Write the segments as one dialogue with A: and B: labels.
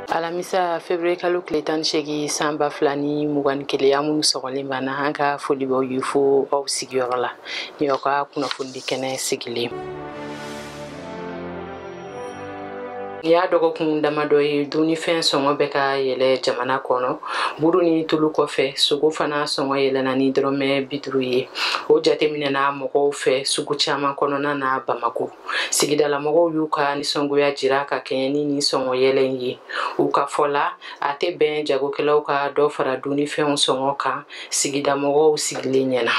A: Alamisa février kalo tile 18 san 2021 an minnu sɔgɔlen b'an na an ka foli b'aw ye fo aw sigiyɔrɔ la ni aw ka kunnafoni kɛnɛ sigilen. Ni y'a dɔgɔkun damadɔ ye dumunifɛn sɔngɔ bɛ ka yɛlɛ jamana kɔnɔ. Buru ni tulu kɔfɛ sogo fana sɔngɔ yɛlɛna ni dɔrɔmɛ 50 ye. O jateminɛna mɔgɔw fɛ sugu caman kɔnɔna na Bamako. Sigidala mɔgɔw y'u ka nisɔngoya jira ka kɛɲɛ ni sɔngɔ yɛlɛ ye. U ka fɔ la a tɛ bɛn jagokɛlaw ka dɔ fara dumunifɛnw sɔngɔ kan sigida mɔgɔw sigilen ɲɛna.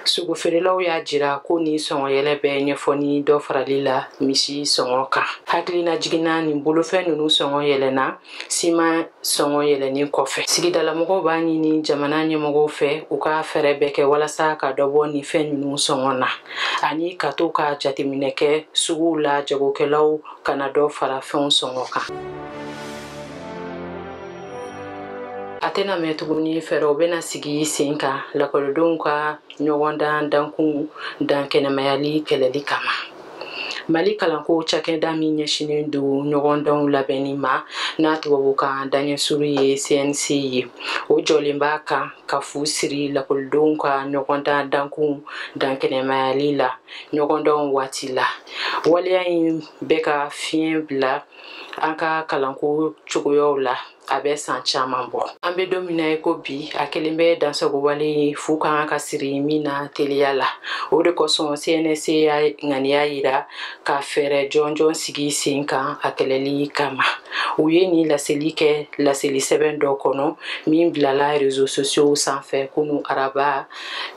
A: Sugu feerelaw y'a jira ko ni sɔngɔ yɛlɛ bɛ ɲɛfɔ ni dɔ farali la misi sɔngɔ kan. Hakilina jiginna nin bolofɛn ninnu sɔngɔ yɛlɛna siman sɔngɔ yɛlɛnin kɔfɛ. Sigidala mɔgɔw b'a ɲini jamana ɲɛmɔgɔw fɛ u ka fɛɛrɛ bɛɛ kɛ walasa ka dɔ bɔ nin fɛn ninnu sɔngɔ na ani ka to ka jateminɛ kɛ suguw la jagokɛlaw kana dɔ fara fɛnw sɔngɔ kan. A tɛna mɛn tuguni fɛɛrɛw bɛna sigi sen kan lakɔlidenw ka ɲɔgɔndan dankun dan kɛnɛmayali kɛlɛli kama. Mali kalanko cakɛda min ɲɛsinen don ɲɔgɔndanw labɛnni ma n'a tubabukan daɲɛsuru ye CNC ye. O jɔlen b'a kan ka fu siri lakɔlidenw ka ɲɔgɔndan dankun dan kɛnɛmayali la ɲɔgɔndanw waati la. Waleya in bɛ ka fiɲɛ bila an ka kalanko cogoyaw la. A bɛ san caman bɔ. An bɛ don min na ko bi a kelen bɛ dansagowale fu kan ka siri min na teliya la. O de kosɔn CNC y'a ŋaniya yira ka fɛɛrɛ jɔnjɔn sigi sen kan a kɛlɛli kama. U ye ni laseli kɛ laseli sɛbɛn dɔ kɔnɔ min bilala réseaux sociaux sanfɛ kunu araba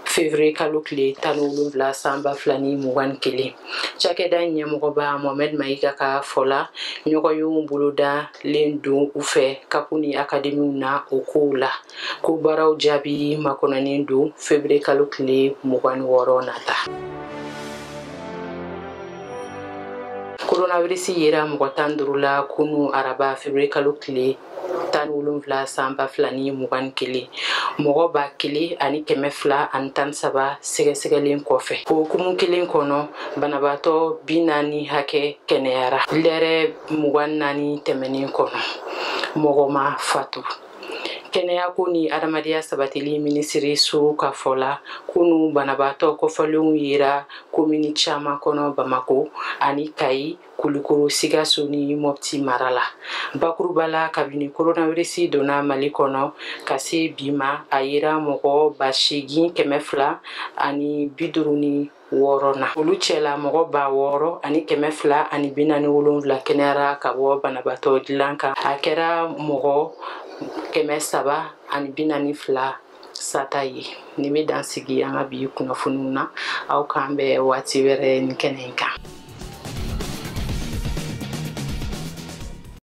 A: février kalo tile 17 san 2021. Cakɛda ɲɛmɔgɔba Mohamed Maïga ka fɔ la ɲɔgɔnyew bolodalen don u fɛ kapu ni akademiw na o kow la. Ko baaraw jaabi makɔnɔnen don février kalo tile 26 nata. Coronavirus yera mɔgɔ 15 la kunu araba février kalo tile 17 san 2021. Mɔgɔ 1213 sɛgɛsɛgɛlen kɔfɛ. O hukumu kelen kɔnɔ banabaatɔ 40 hakɛ kɛnɛyara. Lɛrɛ 24 tɛmɛnen kɔnɔ. Mɔgɔ ma fatu. Kɛnɛyako ni adamadenya sabatili minisiriso ka fɔ la kunu banabaatɔ kɔfɛlenw yera komini caman kɔnɔ Bamako ani Kayi, Kulikoro, Sikaso ni Mopti mara la. Bakuruba la kabini coronavirus donna Mali kɔnɔ ka se bi ma a yera mɔgɔ 8,256 na. Olu cɛla mɔgɔ 6,247 kɛnɛyara ka bɔ banabaatɔ dilan kan. A kɛra mɔgɔ 342 sata ye. Nin bɛ dan sigi an ka bi kunnafoniw na. Aw k'an bɛn waati wɛrɛ ni kɛnɛ in kan.